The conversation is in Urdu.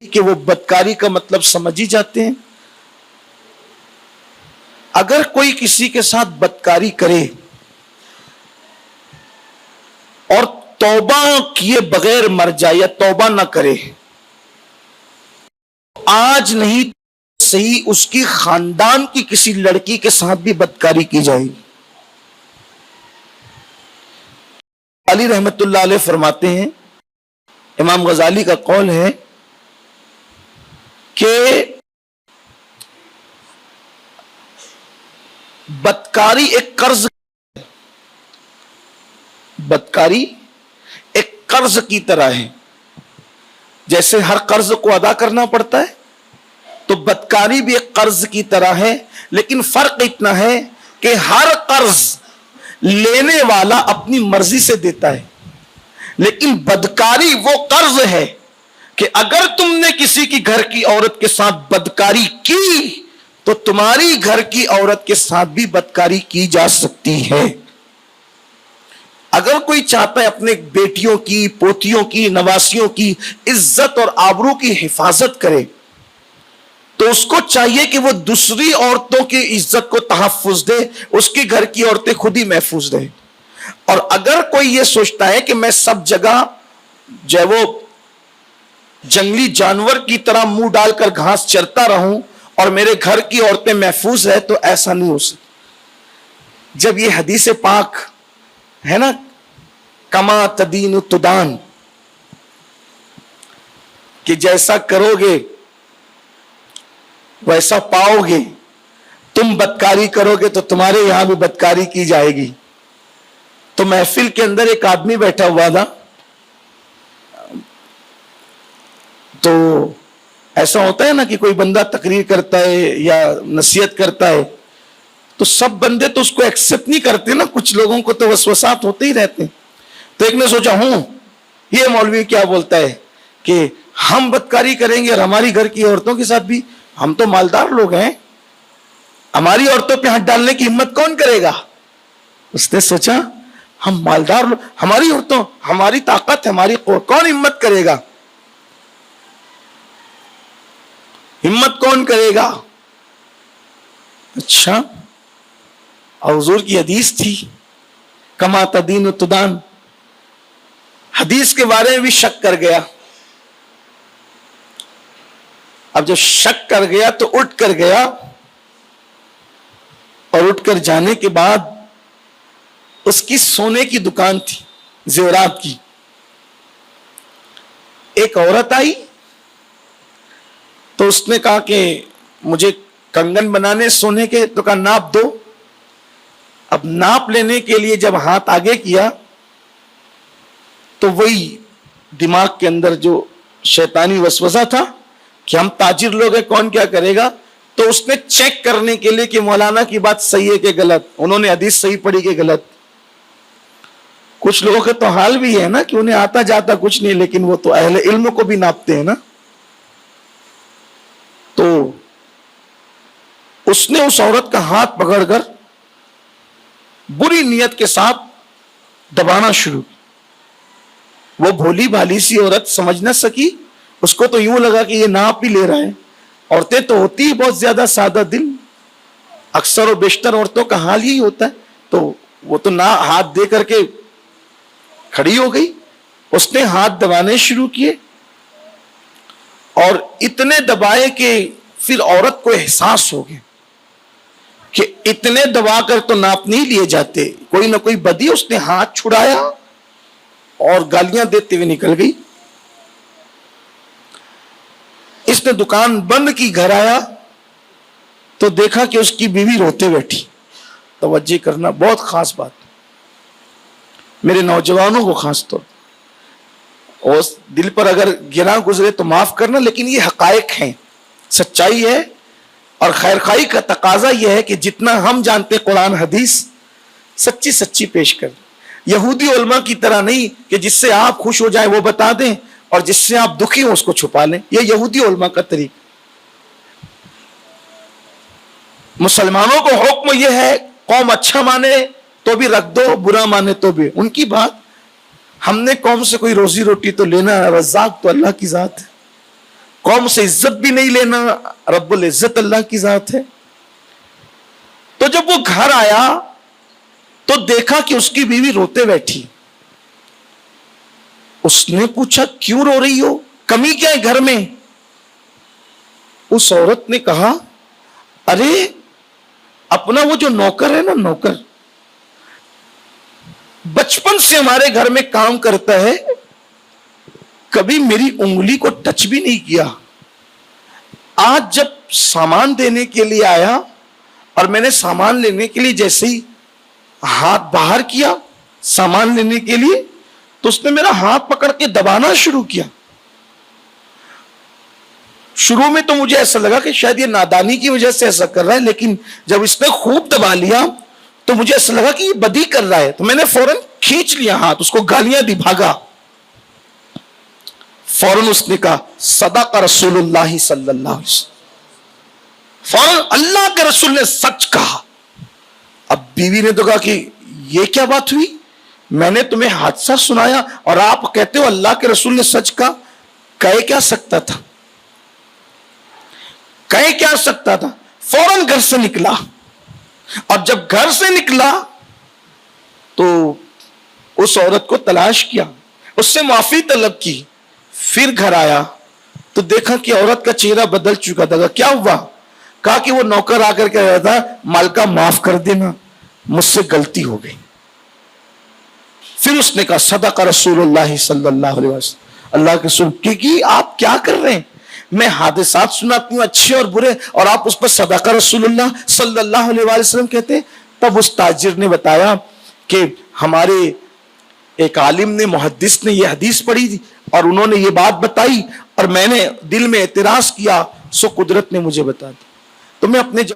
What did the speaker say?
کہ وہ بدکاری کا مطلب سمجھ ہی جاتے ہیں. اگر کوئی کسی کے ساتھ بدکاری کرے اور توبہ کیے بغیر مر جائے یا توبہ نہ کرے، آج نہیں صحیح اس کی خاندان کی کسی لڑکی کے ساتھ بھی بدکاری کی جائے گی. علی رحمت اللہ علیہ فرماتے ہیں، امام غزالی کا قول ہے کہ بدکاری ایک قرض، بدکاری ایک قرض کی طرح ہے. جیسے ہر قرض کو ادا کرنا پڑتا ہے تو بدکاری بھی ایک قرض کی طرح ہے، لیکن فرق اتنا ہے کہ ہر قرض لینے والا اپنی مرضی سے دیتا ہے، لیکن بدکاری وہ قرض ہے کہ اگر تم نے کسی کی گھر کی عورت کے ساتھ بدکاری کی تو تمہاری گھر کی عورت کے ساتھ بھی بدکاری کی جا سکتی ہے. اگر کوئی چاہتا ہے اپنے بیٹیوں کی، پوتیوں کی، نواسیوں کی عزت اور آبرو کی حفاظت کرے تو اس کو چاہیے کہ وہ دوسری عورتوں کی عزت کو تحفظ دے، اس کی گھر کی عورتیں خود ہی محفوظ رہے. اور اگر کوئی یہ سوچتا ہے کہ میں سب جگہ جو وہ جنگلی جانور کی طرح منہ ڈال کر گھاس چرتا رہوں اور میرے گھر کی عورتیں محفوظ رہے، تو ایسا نہیں ہو سکتا. جب یہ حدیث پاک ہے نا، کما تدین تدان، کہ جیسا کرو گے ویسا پاؤ گے، تم بدکاری کرو گے تو تمہارے یہاں بھی بدکاری کی جائے گی. تو محفل کے اندر ایک آدمی بیٹھا ہوا تھا، تو ایسا ہوتا ہے نا کہ کوئی بندہ تقریر کرتا ہے یا نصیحت کرتا ہے تو سب بندے تو اس کو ایکسپٹ نہیں کرتے نا، کچھ لوگوں کو تو وسوسات ہوتے ہی رہتے ہیں. تو ایک نے سوچا یہ مولوی کیا بولتا ہے کہ ہم بدکاری کریں گے اور ہماری گھر کی عورتوں کے ساتھ بھی، ہم تو مالدار لوگ ہیں، ہماری عورتوں پہ ہاتھ ڈالنے کی ہمت کون کرے گا. اس نے سوچا ہم مالدار لوگ، ہماری عورتوں، ہماری طاقت، ہماری قوت، کون ہمت کرے گا، ہمت کون کرے گا. اچھا، اور حضور کی حدیث تھی کما تدین تدان، حدیث کے بارے میں بھی شک کر گیا. اب جب شک کر گیا تو اٹھ کر گیا، اور اٹھ کر جانے کے بعد اس کی سونے کی دکان تھی، زیورات کی. ایک عورت آئی تو اس نے کہا کہ مجھے کنگن بنانے سونے کے، تو کہا ناپ دو. اب ناپ لینے کے لیے جب ہاتھ آگے کیا تو وہی دماغ کے اندر جو شیطانی وسوسہ تھا کہ ہم تاجر لوگ ہیں، کون کیا کرے گا، تو اس نے چیک کرنے کے لیے کہ مولانا کی بات صحیح ہے کہ غلط، انہوں نے حدیث صحیح پڑھی کہ غلط. کچھ لوگوں کے تو حال بھی ہے نا کہ انہیں آتا جاتا کچھ نہیں، لیکن وہ تو اہل علم کو بھی ناپتے ہیں نا. تو اس نے اس عورت کا ہاتھ پکڑ کر بری نیت کے ساتھ دبانا شروع. وہ بھولی بھالی سی عورت سمجھ نہ سکی، اس کو تو یوں لگا کہ یہ ناپ ہی لے رہا ہے. عورتیں تو ہوتی ہی بہت زیادہ سادہ دل، اکثر و بیشتر عورتوں کا حال ہی ہوتا ہے. تو وہ تو نہ ہاتھ دے کر کے کھڑی ہو گئی. اس نے ہاتھ دبانے شروع کیے اور اتنے دبائے کہ پھر عورت کو احساس ہو گیا کہ اتنے دبا کر تو ناپ نہیں لیے جاتے، کوئی نہ کوئی بدی. اس نے ہاتھ چھڑایا اور گالیاں دیتے ہوئے نکل گئی. اس نے دکان بند کی، گھر آیا تو دیکھا کہ اس کی بیوی روتے بیٹھی. توجہ کرنا، بہت خاص بات، میرے نوجوانوں کو خاص طور اور دل پر اگر گرا گزرے تو معاف کرنا، لیکن یہ حقائق ہیں، سچائی ہے. اور خیر خواہی کا تقاضا یہ ہے کہ جتنا ہم جانتے قرآن حدیث سچی سچی پیش کر. یہودی علماء کی طرح نہیں کہ جس سے آپ خوش ہو جائیں وہ بتا دیں اور جس سے آپ دکھی ہوں اس کو چھپا لیں. یہ یہودی علماء کا طریقہ. مسلمانوں کو حکم یہ ہے قوم اچھا مانے تو بھی رکھ دو، برا مانے تو بھی ان کی بات. ہم نے قوم سے کوئی روزی روٹی تو لینا ہے، رزاق تو اللہ کی ذات ہے. قوم سے عزت بھی نہیں لینا، رب العزت اللہ کی ذات ہے۔ تو جب وہ گھر آیا تو دیکھا کہ اس کی بیوی روتے بیٹھی۔ اس نے پوچھا کیوں رو رہی ہو، کمی کیا ہے گھر میں؟ اس عورت نے کہا ارے اپنا وہ جو نوکر ہے نا، نوکر بچپن سے ہمارے گھر میں کام کرتا ہے، کبھی میری انگلی کو ٹچ بھی نہیں کیا۔ آج جب سامان دینے کے لیے آیا اور میں نے سامان لینے کے لیے جیسے ہی ہاتھ باہر کیا سامان لینے کے لیے، تو اس نے میرا ہاتھ پکڑ کے دبانا شروع کیا۔ شروع میں تو مجھے ایسا لگا کہ شاید یہ نادانی کی وجہ سے ایسا کر رہا ہے، لیکن جب اس نے خوب دبا لیا تو مجھے ایسا لگا کہ یہ بدی کر رہا ہے، تو میں نے فوراً کھینچ لیا ہاتھ، اس کو گالیاں دی، بھاگا۔ فوراً اس نے کہا صدق رسول اللہ صلی اللہ علیہ وسلم، فوراً اللہ کے رسول نے سچ کہا۔ اب بیوی نے تو کہا کہ یہ کیا بات ہوئی، میں نے تمہیں حادثہ سنایا اور آپ کہتے ہو اللہ کے رسول نے سچ کہا۔ کہہ کیا سکتا تھا، کہہ کیا سکتا تھا؟ فوراً گھر سے نکلا، اور جب گھر سے نکلا تو اس عورت کو تلاش کیا، اس سے معافی طلب کی، پھر گھر آیا تو دیکھا کہ عورت کا چہرہ بدل چکا تھا۔ کیا ہوا؟ کہا کہ وہ نوکر آ کر کہہ رہا تھا مالکہ معاف کر دینا، مجھ سے غلطی ہو گئی۔ پھر اس نے کہا صدق رسول اللہ صلی اللہ علیہ وسلم، اللہ کے رسول کہ آپ کیا کر رہے ہیں، میں حادثات سناتی ہوں اچھے اور برے، اور آپ اس پر صدق رسول اللہ صلی اللہ علیہ وسلم کہتے ہیں۔ تب اس تاجر نے بتایا کہ ہمارے ایک عالم نے، محدث نے یہ حدیث پڑھی تھی اور انہوں نے یہ بات بتائی، اور میں نے دل میں اعتراض کیا، سو قدرت نے مجھے بتا دی۔ تو میں اپنے